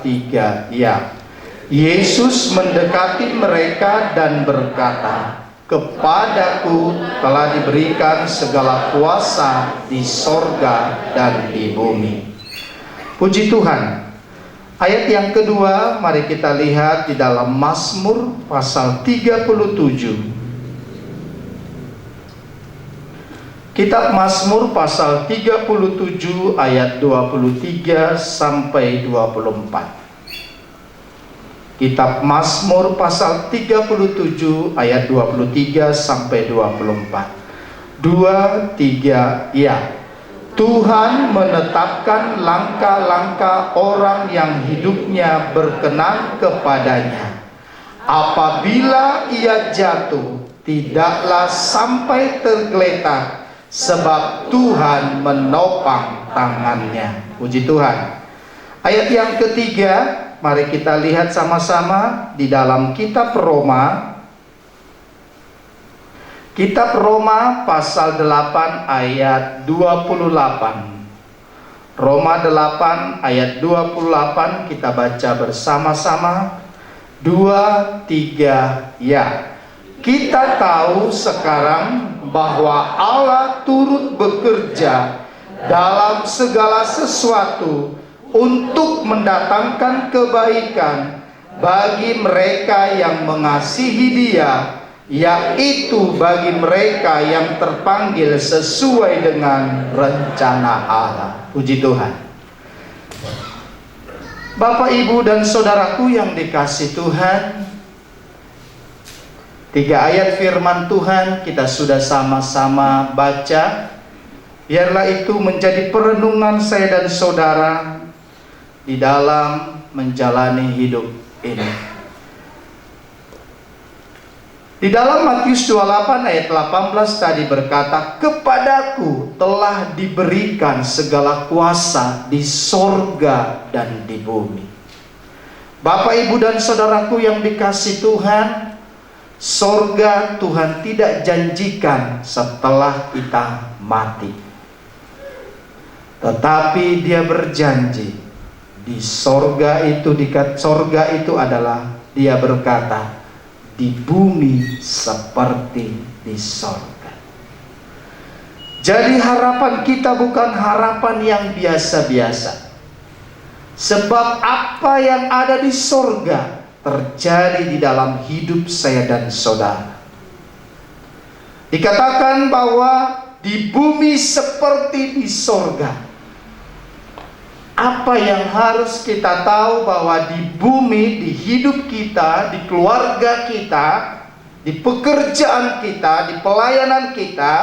Tiga, ya. Yesus mendekati mereka dan berkata, "Kepadaku telah diberikan segala kuasa di sorga dan di bumi." Puji Tuhan. Ayat yang kedua, mari kita lihat di dalam Mazmur pasal 37. Kitab Mazmur pasal 37 ayat 23 sampai 24. Kitab Mazmur pasal 37 ayat 23 sampai 24. 2, 3, ya. Tuhan menetapkan langkah-langkah orang yang hidupnya berkenan kepadanya. Apabila ia jatuh, tidaklah sampai tergeletak, sebab Tuhan menopang tangannya. Puji Tuhan. Ayat yang ketiga, mari kita lihat sama-sama di dalam kitab Roma. Kitab Roma pasal 8 ayat 28. Roma 8 ayat 28 kita baca bersama-sama. 2, 3, ya. Kita tahu sekarang bahwa Allah turut bekerja dalam segala sesuatu untuk mendatangkan kebaikan bagi mereka yang mengasihi Dia, yaitu bagi mereka yang terpanggil sesuai dengan rencana Allah. Puji Tuhan. Bapak, Ibu, dan saudaraku yang dikasihi Tuhan, 3 ayat firman Tuhan kita sudah sama-sama baca. Biarlah itu menjadi perenungan saya dan saudara di dalam menjalani hidup ini. Di dalam Matius 28 ayat 18 tadi berkata, "Kepadaku telah diberikan segala kuasa di sorga dan di bumi." Bapak, Ibu, dan saudaraku yang dikasihi Tuhan, sorga Tuhan tidak janjikan setelah kita mati, tetapi Dia berjanji di sorga itu, sorga itu adalah Dia berkata, di bumi seperti di sorga. Jadi harapan kita bukan harapan yang biasa-biasa, sebab apa yang ada di sorga terjadi di dalam hidup saya dan saudara. Dikatakan bahwa di bumi seperti di sorga. Apa yang harus kita tahu bahwa di bumi, di hidup kita, di keluarga kita, di pekerjaan kita, di pelayanan kita,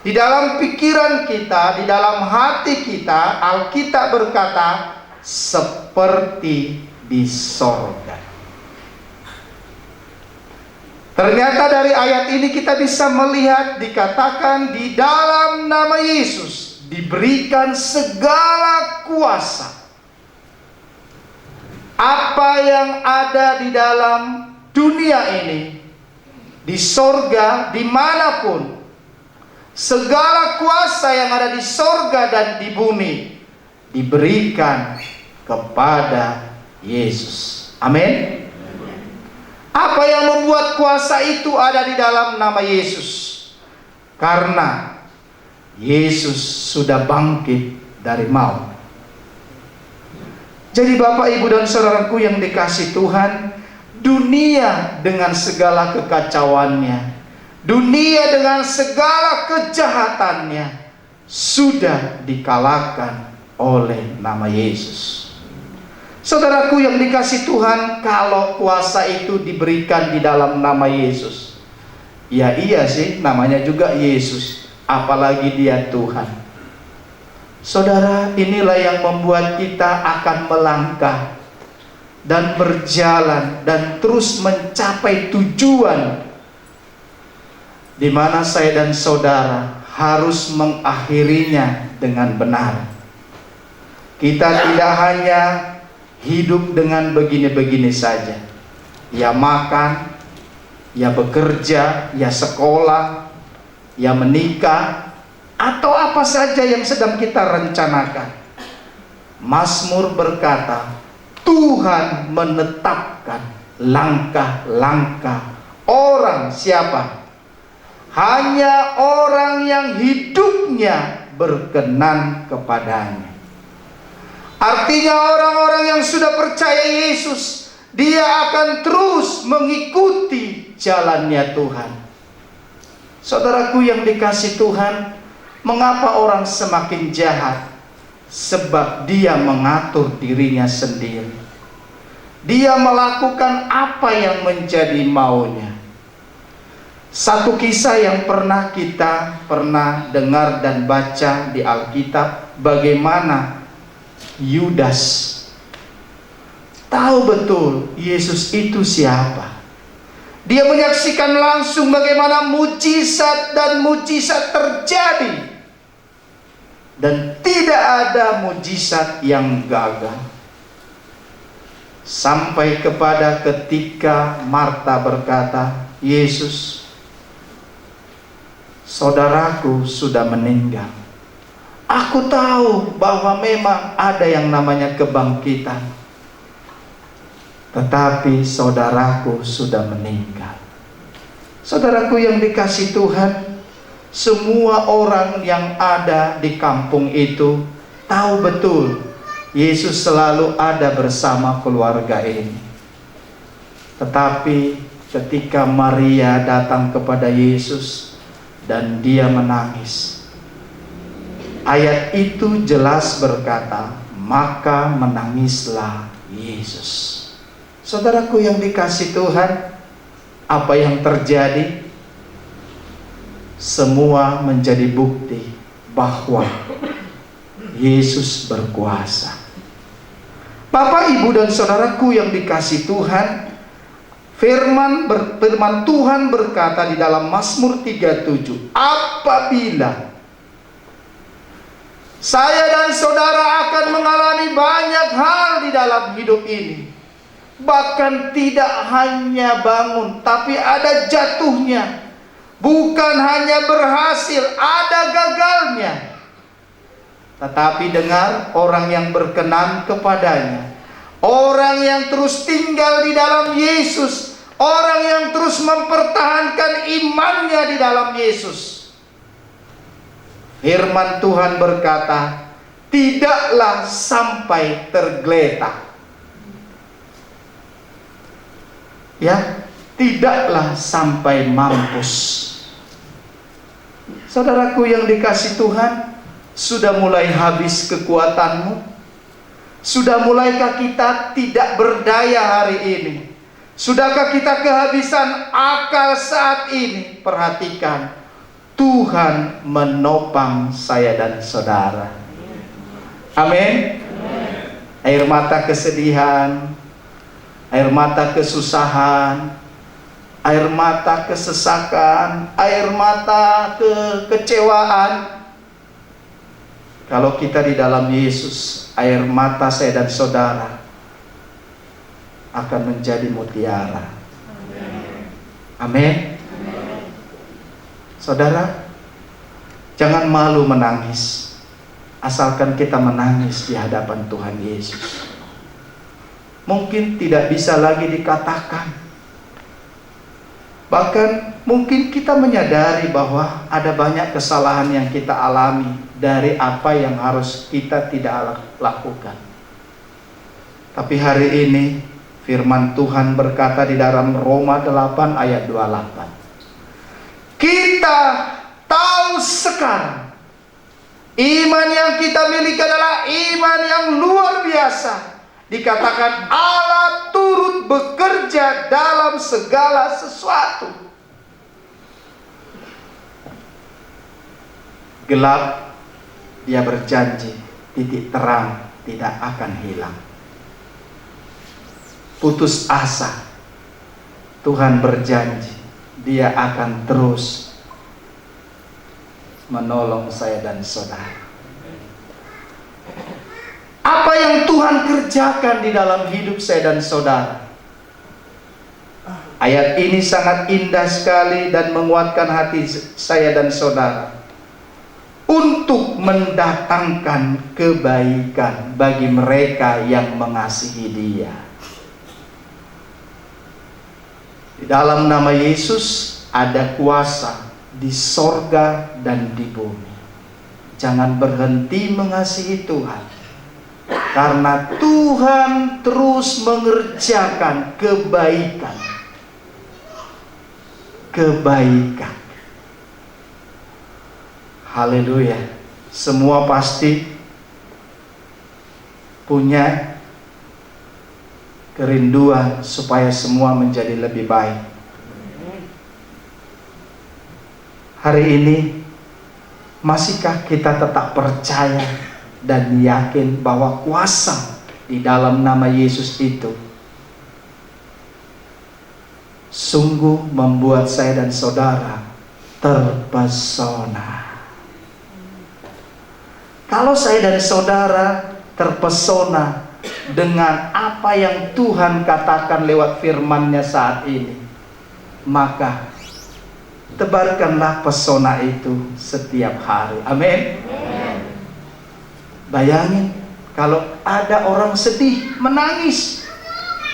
di dalam pikiran kita, di dalam hati kita, Alkitab berkata seperti di sorga. Ternyata dari ayat ini kita bisa melihat dikatakan di dalam nama Yesus diberikan segala kuasa. Apa yang ada di dalam dunia ini, di sorga, dimanapun, segala kuasa yang ada di sorga dan di bumi diberikan kepada Yesus. Amin. Apa yang membuat kuasa itu ada di dalam nama Yesus? Karena Yesus sudah bangkit dari maut. Jadi Bapak, Ibu, dan saudaraku yang dikasihi Tuhan, dunia dengan segala kekacauannya, dunia dengan segala kejahatannya sudah dikalahkan oleh nama Yesus. Saudaraku yang dikasihi Tuhan, kalau kuasa itu diberikan di dalam nama Yesus, ya iya sih, namanya juga Yesus, apalagi Dia Tuhan. Saudara, inilah yang membuat kita akan melangkah dan berjalan dan terus mencapai tujuan di mana saya dan saudara harus mengakhirinya dengan benar. Kita tidak hanya hidup dengan begini-begini saja. Ya makan, ya bekerja, ya sekolah, ya menikah, atau apa saja yang sedang kita rencanakan. Mazmur berkata, Tuhan menetapkan langkah-langkah orang siapa? Hanya orang yang hidupnya berkenan kepadanya. Artinya orang-orang yang sudah percaya Yesus, dia akan terus mengikuti jalannya Tuhan. Saudaraku yang dikasihi Tuhan, mengapa orang semakin jahat? Sebab dia mengatur dirinya sendiri. Dia melakukan apa yang menjadi maunya. Satu kisah yang pernah kita dengar dan baca di Alkitab, bagaimana Yudas tahu betul Yesus itu siapa. Dia menyaksikan langsung bagaimana mujizat dan mujizat terjadi. Dan tidak ada mujizat yang gagal. Sampai kepada ketika Marta berkata, Yesus, saudaraku sudah meninggal. Aku tahu bahwa memang ada yang namanya kebangkitan, tetapi saudaraku sudah meninggal. Saudaraku yang dikasihi Tuhan, semua orang yang ada di kampung itu tahu betul Yesus selalu ada bersama keluarga ini. Tetapi ketika Maria datang kepada Yesus dan dia menangis, ayat itu jelas berkata, maka menangislah Yesus. Saudaraku yang dikasihi Tuhan, apa yang terjadi? Semua menjadi bukti bahwa Yesus berkuasa. Bapak, Ibu, dan saudaraku yang dikasihi Tuhan, firman Tuhan berkata di dalam Mazmur 37, apabila saya dan saudara akan mengalami banyak hal di dalam hidup ini, bahkan tidak hanya bangun, tapi ada jatuhnya. Bukan hanya berhasil, ada gagalnya. Tetapi dengar, orang yang berkenan kepadanya, orang yang terus tinggal di dalam Yesus, orang yang terus mempertahankan imannya di dalam Yesus. Firman Tuhan berkata, tidaklah sampai tergeletak. Ya, tidaklah sampai mampus. Saudaraku yang dikasihi Tuhan, sudah mulai habis kekuatanmu? Sudah mulaikah kita tidak berdaya hari ini? Sudahkah kita kehabisan akal saat ini? Perhatikan, Tuhan menopang saya dan saudara. Amin. Air mata kesedihan, air mata kesusahan, air mata kesesakan, air mata kekecewaan. Kalau kita di dalam Yesus, air mata saya dan saudara akan menjadi mutiara. Amin. Saudara, jangan malu menangis, asalkan kita menangis di hadapan Tuhan Yesus. Mungkin tidak bisa lagi dikatakan, bahkan mungkin kita menyadari bahwa ada banyak kesalahan yang kita alami dari apa yang harus kita tidak lakukan. Tapi hari ini firman Tuhan berkata di dalam Roma 8 ayat 28, kita tahu sekarang iman yang kita miliki adalah iman yang luar biasa. Dikatakan Allah turut bekerja dalam segala sesuatu. Gelap, dia berjanji, titik terang tidak akan hilang. Putus asa, Tuhan berjanji, dia akan terus menolong saya dan saudara. Apa yang Tuhan kerjakan di dalam hidup saya dan saudara? Ayat ini sangat indah sekali dan menguatkan hati saya dan saudara. untuk mendatangkan kebaikan bagi mereka yang mengasihi Dia. Di dalam nama Yesus ada kuasa di sorga dan di bumi. Jangan berhenti mengasihi Tuhan, karena Tuhan terus mengerjakan kebaikan. Kebaikan. Haleluya. Semua pasti punya kerinduan supaya semua menjadi lebih baik. Hari ini, masihkah kita tetap percaya dan yakin bahwa kuasa di dalam nama Yesus itu sungguh membuat saya dan saudara terpesona? Kalau saya dan saudara terpesona dengan apa yang Tuhan katakan lewat firman-Nya saat ini, maka tebarkanlah pesona itu setiap hari. Amin. Bayangin kalau ada orang sedih, menangis,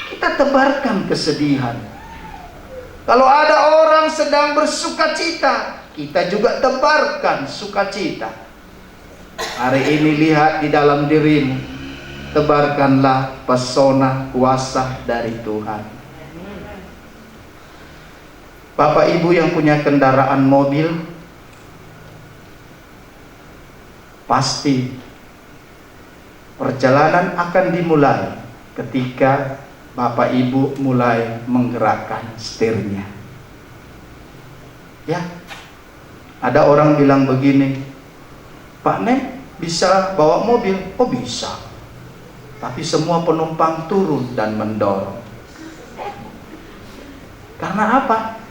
kita tebarkan kesedihan. Kalau ada orang sedang bersukacita, kita juga tebarkan sukacita. Hari ini lihat di dalam dirimu, tebarkanlah pesona kuasa dari Tuhan. Bapak Ibu yang punya kendaraan mobil, pasti perjalanan akan dimulai ketika Bapak Ibu mulai menggerakkan setirnya. Ya, ada orang bilang begini, Pak Nen bisa bawa mobil? Oh bisa, tapi semua penumpang turun dan mendorong. Karena apa?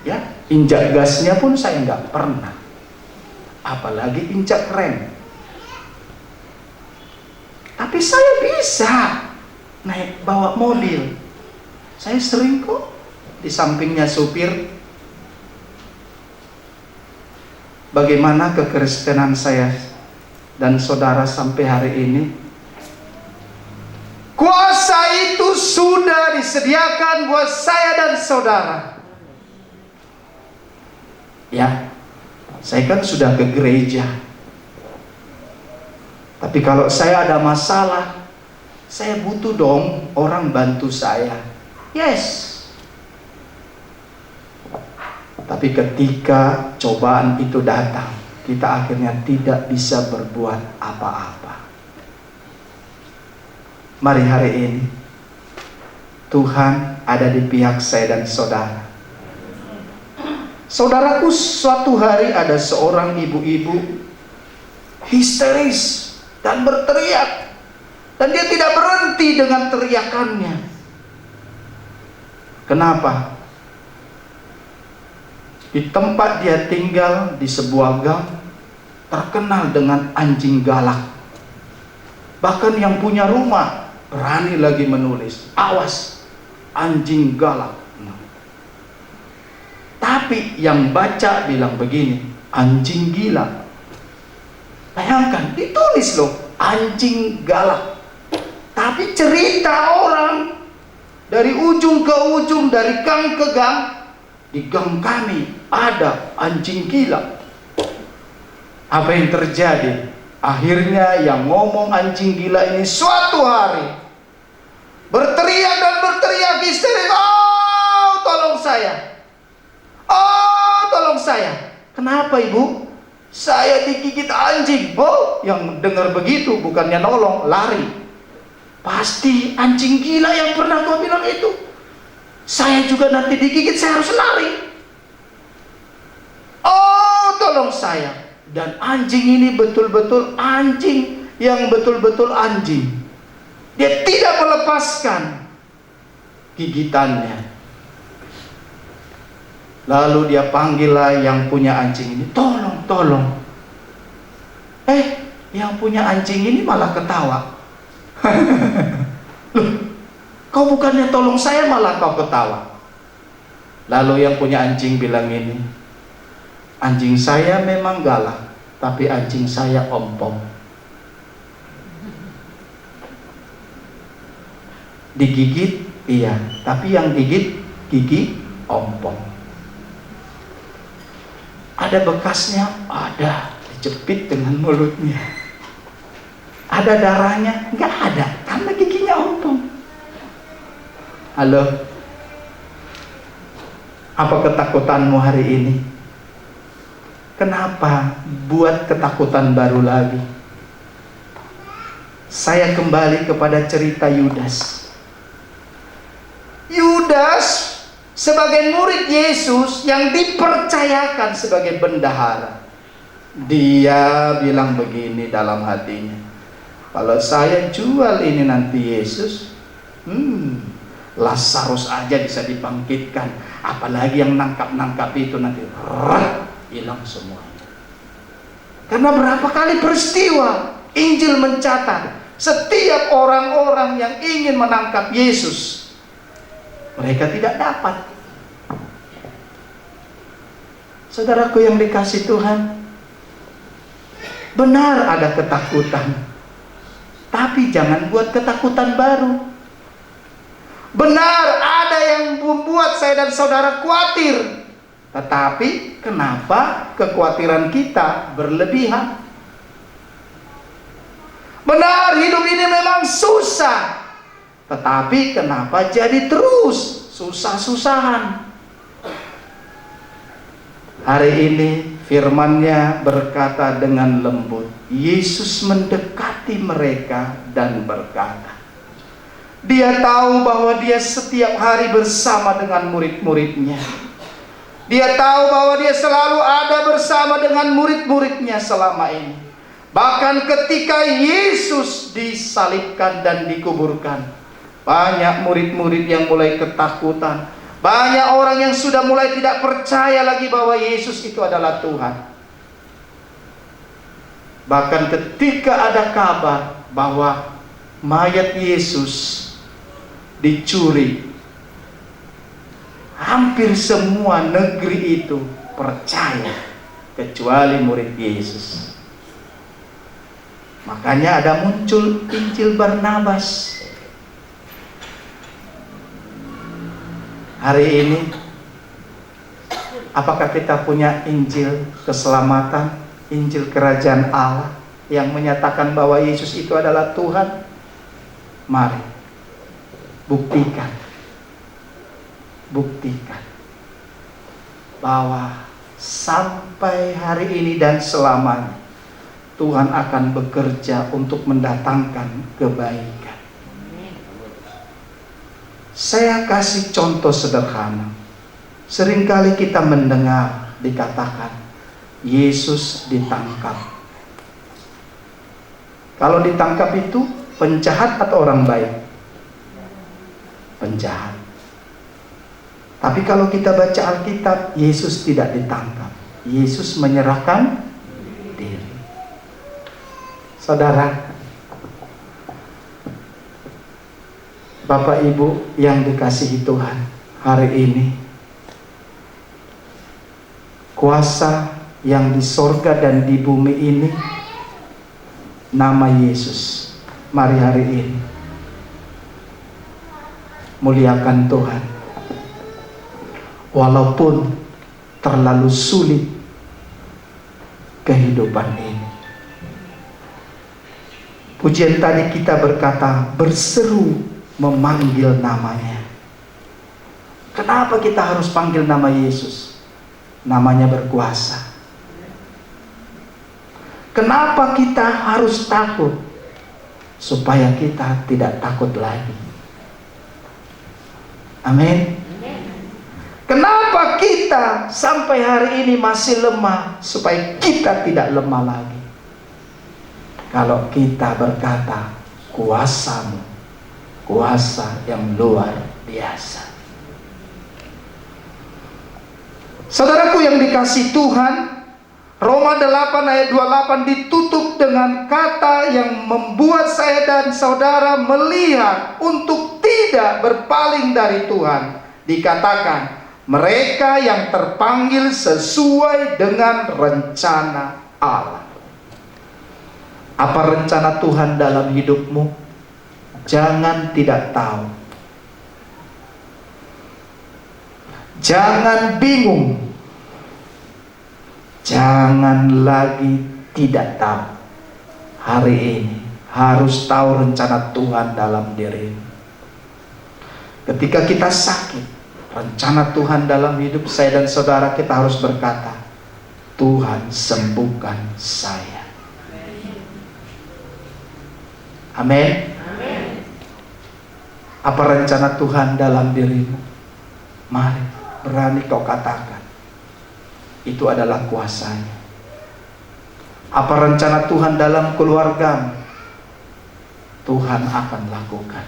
Ya, injak gasnya pun saya nggak pernah, apalagi injak rem. Tapi saya bisa naik bawa mobil. Saya sering kok di sampingnya supir. Bagaimana kekristenan saya dan saudara sampai hari ini? Kuasa itu sudah disediakan buat saya dan saudara. Ya, saya kan sudah ke gereja. Tapi kalau saya ada masalah, saya butuh dong orang bantu saya. Yes. Tapi ketika cobaan itu datang, kita akhirnya tidak bisa berbuat apa-apa. Mari hari ini, Tuhan ada di pihak saya dan saudara. Saudaraku, suatu hari ada seorang ibu-ibu histeris dan berteriak, dan dia tidak berhenti dengan teriakannya. Kenapa? Di tempat dia tinggal di sebuah gang terkenal dengan anjing galak. Bahkan yang punya rumah berani lagi menulis, awas anjing galak. Tapi yang baca bilang begini, anjing gila. Bayangkan, ditulis loh, anjing galak. Tapi cerita orang dari ujung ke ujung, dari gang ke gang, di gang kami ada anjing gila. Apa yang terjadi? Akhirnya yang ngomong anjing gila ini suatu hari berteriak dan berteriak histeris, oh tolong saya. Oh, tolong saya. Kenapa ibu? Saya digigit anjing. Oh, yang dengar begitu bukannya nolong, lari. Pasti anjing gila yang pernah kau bilang itu. Saya juga nanti digigit, saya harus lari. Oh, tolong saya. Dan anjing ini betul-betul anjing yang betul-betul anjing. Dia tidak melepaskan gigitannya. Lalu dia panggillah yang punya anjing ini, tolong, tolong. Yang punya anjing ini malah ketawa. Loh, kau bukannya tolong saya, malah kau ketawa. Lalu yang punya anjing bilang ini, Anjing saya memang galak, tapi anjing saya ompong. Digigit, iya, tapi yang gigit gigi ompong. Ada bekasnya? Ada. Dijepit dengan mulutnya. Ada darahnya? Nggak ada, karena giginya ompong. Halo? Apa ketakutanmu hari ini? Kenapa buat ketakutan baru lagi? Saya kembali kepada cerita Yudas. Yudas sebagai murid Yesus yang dipercayakan sebagai bendahara. Dia bilang begini dalam hatinya, kalau saya jual ini nanti Yesus, Lazarus aja bisa dibangkitkan, apalagi yang nangkap-nangkap itu nanti hilang semuanya. Karena berapa kali peristiwa Injil mencatat, setiap orang-orang yang ingin menangkap Yesus, mereka tidak dapat. Saudaraku yang dikasih Tuhan, benar ada ketakutan, tapi jangan buat ketakutan baru. Benar ada yang membuat saya dan saudara khawatir, tetapi kenapa kekhawatiran kita berlebihan? Benar hidup ini memang susah, tetapi kenapa jadi terus susah-susahan? Hari ini firman-Nya berkata dengan lembut. Yesus mendekati mereka dan berkata, Dia tahu bahwa Dia setiap hari bersama dengan murid-muridnya. Dia tahu bahwa Dia selalu ada bersama dengan murid-muridnya selama ini. Bahkan ketika Yesus disalibkan dan dikuburkan, banyak murid-murid yang mulai ketakutan. Banyak orang yang sudah mulai tidak percaya lagi bahwa Yesus itu adalah Tuhan. Bahkan ketika ada kabar bahwa mayat Yesus dicuri, hampir semua negeri itu percaya, kecuali murid Yesus. Makanya ada muncul Injil Barnabas. Hari ini, apakah kita punya Injil keselamatan, Injil kerajaan Allah yang menyatakan bahwa Yesus itu adalah Tuhan? Mari, buktikan bahwa sampai hari ini dan selamanya Tuhan akan bekerja untuk mendatangkan kebaikan. Saya kasih contoh sederhana. Seringkali kita mendengar dikatakan Yesus ditangkap. Kalau ditangkap itu penjahat atau orang baik? Penjahat. Tapi kalau kita baca Alkitab, Yesus tidak ditangkap. Yesus menyerahkan diri. Saudara, Bapak Ibu yang dikasihi Tuhan, hari ini kuasa yang di sorga dan di bumi ini nama Yesus. Mari hari ini muliakan Tuhan. Walaupun terlalu sulit kehidupan ini. Pujian tadi kita berkata berseru memanggil namanya. Kenapa kita harus panggil nama Yesus? Namanya berkuasa. Kenapa kita harus takut? Supaya kita tidak takut lagi. Amin. Kenapa kita sampai hari ini masih lemah? Supaya kita tidak lemah lagi. Kalau kita berkata, kuasamu, kuasa yang luar biasa. Saudaraku yang dikasih Tuhan, Roma 8 ayat 28 ditutup dengan kata yang membuat saya dan saudara melihat untuk tidak berpaling dari Tuhan. Dikatakan, mereka yang terpanggil sesuai dengan rencana Allah. Apa rencana Tuhan dalam hidupmu? Jangan tidak tahu. Jangan bingung. Jangan lagi tidak tahu. Hari ini harus tahu rencana Tuhan dalam dirimu. Ketika kita sakit, rencana Tuhan dalam hidup saya dan saudara, kita harus berkata, Tuhan sembuhkan saya. Amin. Apa rencana Tuhan dalam dirimu? Mari, berani kau katakan. Itu adalah kuasanya. Apa rencana Tuhan dalam keluargamu? Tuhan akan lakukan.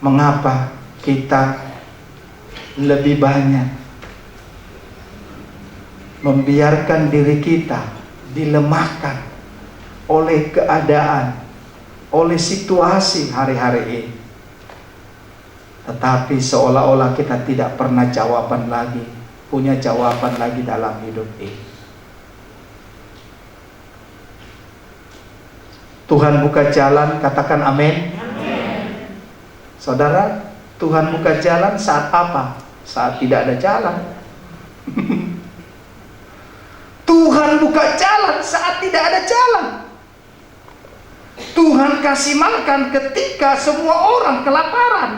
Mengapa kita lebih banyak membiarkan diri kita dilemahkan oleh keadaan, oleh situasi hari-hari ini, tetapi seolah-olah kita tidak pernah punya jawaban lagi dalam hidup ini. Tuhan buka jalan, katakan amin. Saudara, Tuhan buka jalan saat apa? Saat tidak ada jalan. Tuhan buka jalan saat tidak ada jalan. Tuhan kasih makan ketika semua orang kelaparan.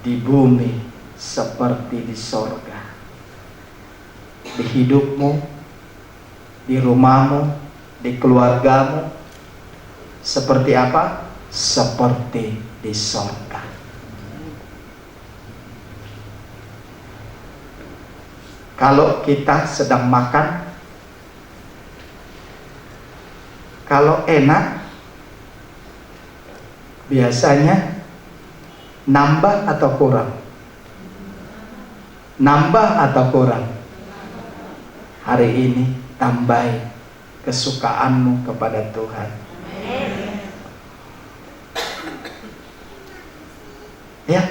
Di bumi seperti di sorga. Di hidupmu, di rumahmu, di keluargamu, seperti apa? Seperti di sorga. Kalau kita sedang makan, kalau enak, biasanya nambah atau kurang? Nambah atau kurang? Hari ini tambahi kesukaanmu kepada Tuhan. Ya.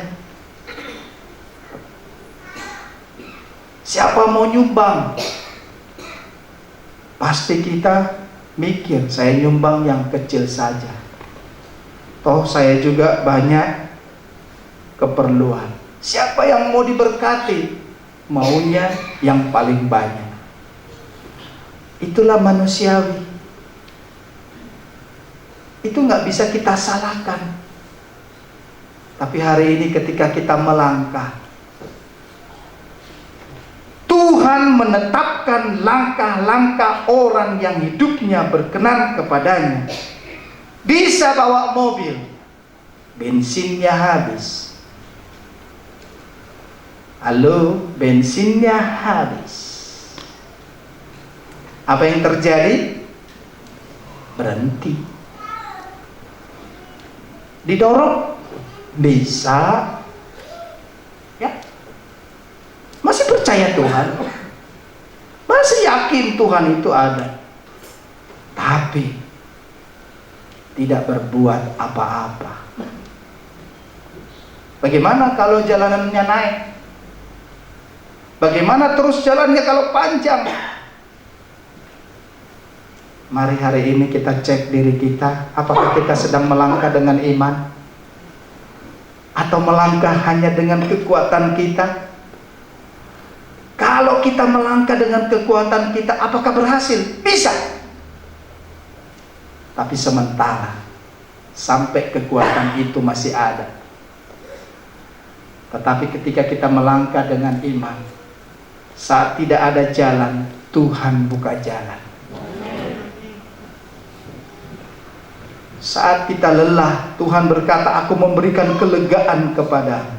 Siapa mau nyumbang? Pasti kita mikir, saya nyumbang yang kecil saja. Toh saya juga banyak keperluan. Siapa yang mau diberkati? Maunya yang paling banyak. Itulah manusiawi. Itu nggak bisa kita salahkan. Tapi hari ini ketika kita melangkah, Tuhan menetapkan langkah-langkah orang yang hidupnya berkenan kepadanya. Bisa bawa mobil, bensinnya habis. Halo, bensinnya habis. Apa yang terjadi? Berhenti. Didorong? Bisa. Ya. Masih percaya Tuhan? Masih yakin Tuhan itu ada? Tapi tidak berbuat apa-apa. Bagaimana kalau jalanannya naik? Bagaimana terus jalannya kalau panjang? Mari hari ini kita cek diri kita. Apakah kita sedang melangkah dengan iman? Atau melangkah hanya dengan kekuatan kita? Kalau kita melangkah dengan kekuatan kita, apakah berhasil? Bisa. Tapi sementara sampai kekuatan itu masih ada. Tetapi ketika kita melangkah dengan iman, saat tidak ada jalan, Tuhan buka jalan. Saat kita lelah, Tuhan berkata, aku memberikan kelegaan kepadamu.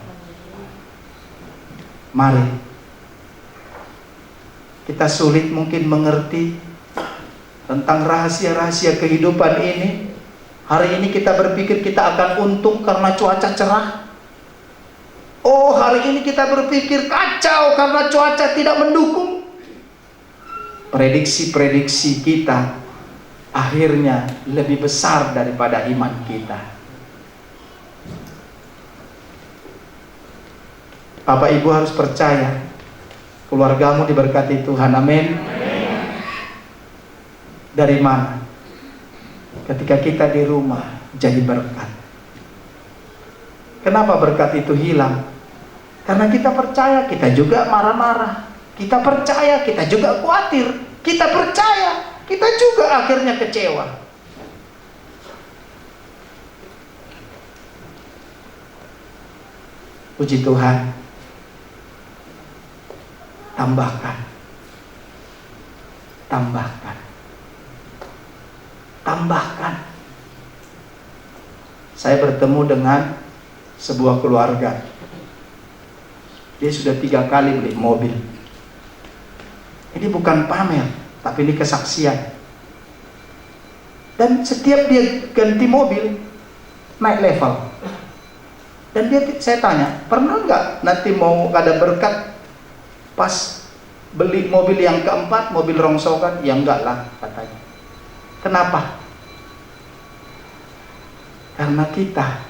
Mari. Kita sulit mungkin mengerti tentang rahasia-rahasia kehidupan ini. Hari ini kita berpikir kita akan untung karena cuaca cerah. Oh, hari ini kita berpikir kacau karena cuaca tidak mendukung. Prediksi-prediksi kita akhirnya lebih besar daripada iman kita. Bapak Ibu harus percaya, keluargamu diberkati Tuhan. Amin. Dari mana? Ketika kita di rumah jadi berkat. Kenapa berkat itu hilang? Karena kita percaya, kita juga marah-marah. Kita percaya, kita juga khawatir. Kita percaya, kita juga akhirnya kecewa. Puji Tuhan. Tambahkan. Tambahkan. Tambahkan. Saya bertemu dengan sebuah keluarga. Dia sudah 3 kali beli mobil. Ini bukan pamer, tapi ini kesaksian. Dan setiap dia ganti mobil, naik level. Dan saya tanya, pernah nggak nanti mau ada berkat pas beli mobil yang keempat, mobil rongsokan? Ya enggak lah, katanya. Kenapa? Karena kita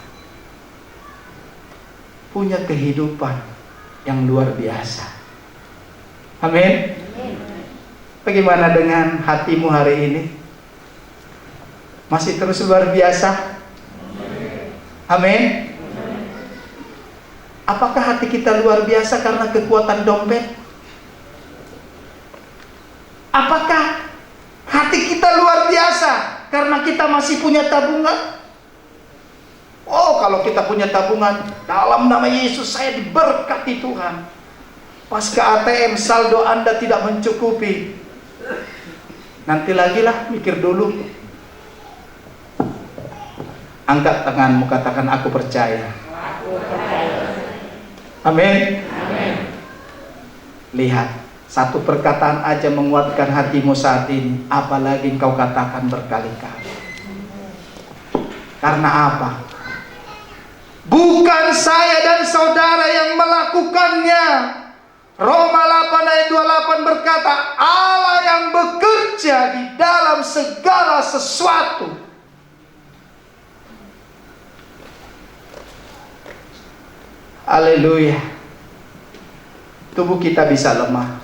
punya kehidupan yang luar biasa. Amin. Bagaimana dengan hatimu hari ini? Masih terus luar biasa? Amin. Apakah hati kita luar biasa karena kekuatan dompet? Apakah hati kita luar biasa karena kita masih punya tabungan? Oh, kalau kita punya tabungan, dalam nama Yesus saya diberkati Tuhan. Pas ke ATM saldo Anda tidak mencukupi, nanti lagi lah, mikir dulu. Angkat tanganmu, katakan aku percaya. Amin. Lihat, satu perkataan aja menguatkan hatimu saat ini, apalagi engkau katakan berkali-kali. Karena apa? Bukan saya dan saudara yang melakukannya. Roma 8 ayat 28 berkata, Allah yang bekerja di dalam segala sesuatu. Haleluya. Tubuh kita bisa lemah,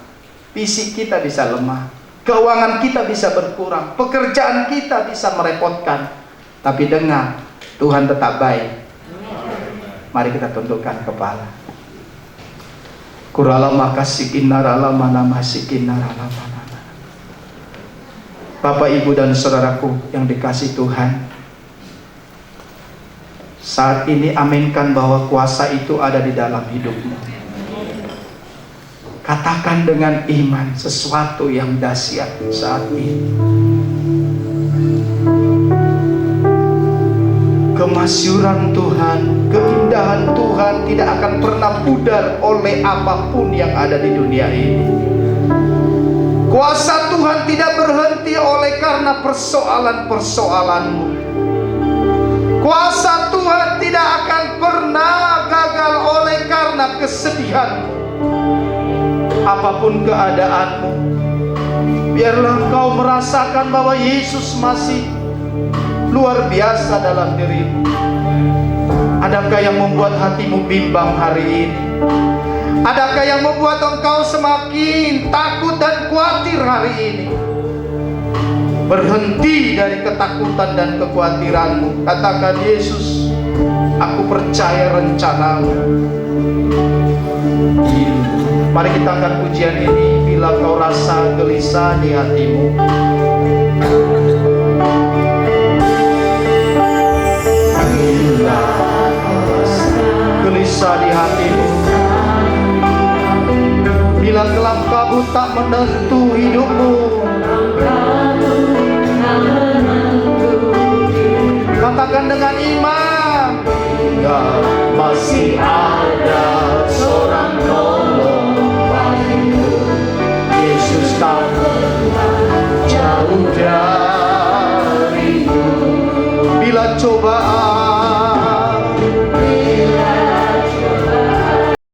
fisik kita bisa lemah, keuangan kita bisa berkurang, pekerjaan kita bisa merepotkan. Tapi dengar, Tuhan tetap baik. Mari kita tundukkan kepala. Kuralama kasikin naralama nama sikin naralama. Bapak, Ibu, dan saudaraku yang dikasih Tuhan, saat ini aminkan bahwa kuasa itu ada di dalam hidupmu. Katakan dengan iman sesuatu yang dahsyat saat ini. Kemasyuran Tuhan, keindahan Tuhan tidak akan pernah pudar oleh apapun yang ada di dunia ini. Kuasa Tuhan tidak berhenti oleh karena persoalan-persoalanmu. Kuasa Tuhan tidak akan pernah gagal oleh karena kesedihanmu. Apapun keadaanmu, biarlah kau merasakan bahwa Yesus masih luar biasa dalam dirimu. Adakah yang membuat hatimu bimbang hari ini? Adakah yang membuat engkau semakin takut dan khawatir hari ini? Berhenti dari ketakutan dan kekhawatiranmu. Katakan, Yesus, aku percaya rencanamu. Mari kita angkat pujian ini bila kau rasa gelisah di hatimu. Gelisah di hatimu, bila gelap kabut tak menentu hidupmu, katakan dengan iman, hingga masih ada seorang nolong bagiku. Yesus tak pernah jauh dariku. Bila cobaan